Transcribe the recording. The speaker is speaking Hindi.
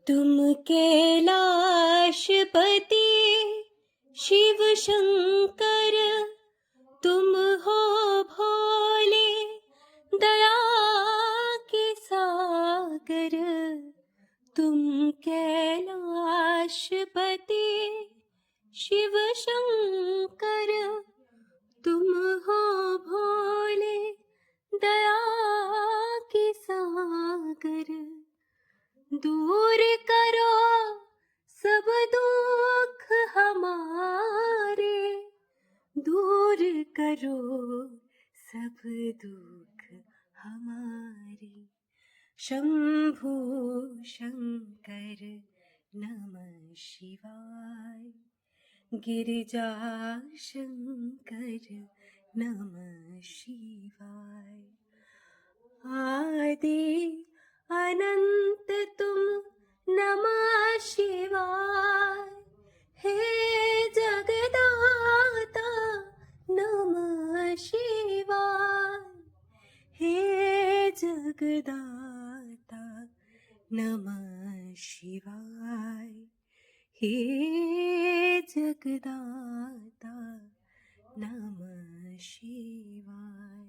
तुम कैलाशपति शिव शंकर, तुम हो भोले दया के सागर। तुम कैलाशपति शिव शंकर, तुम हो भोले दया के सागर। दूर करो सब दुख हमारे, दूर करो सब दुख हमारे। शंभु शंकर नमः शिवाय, गिरिजा शंकर नमः शिवाय। आदि अनंत तुम नमः शिवाय, हे जगदाता नमः शिवाय, हे जगदाता नमः शिवाय, हे जगदाता नमः शिवाय।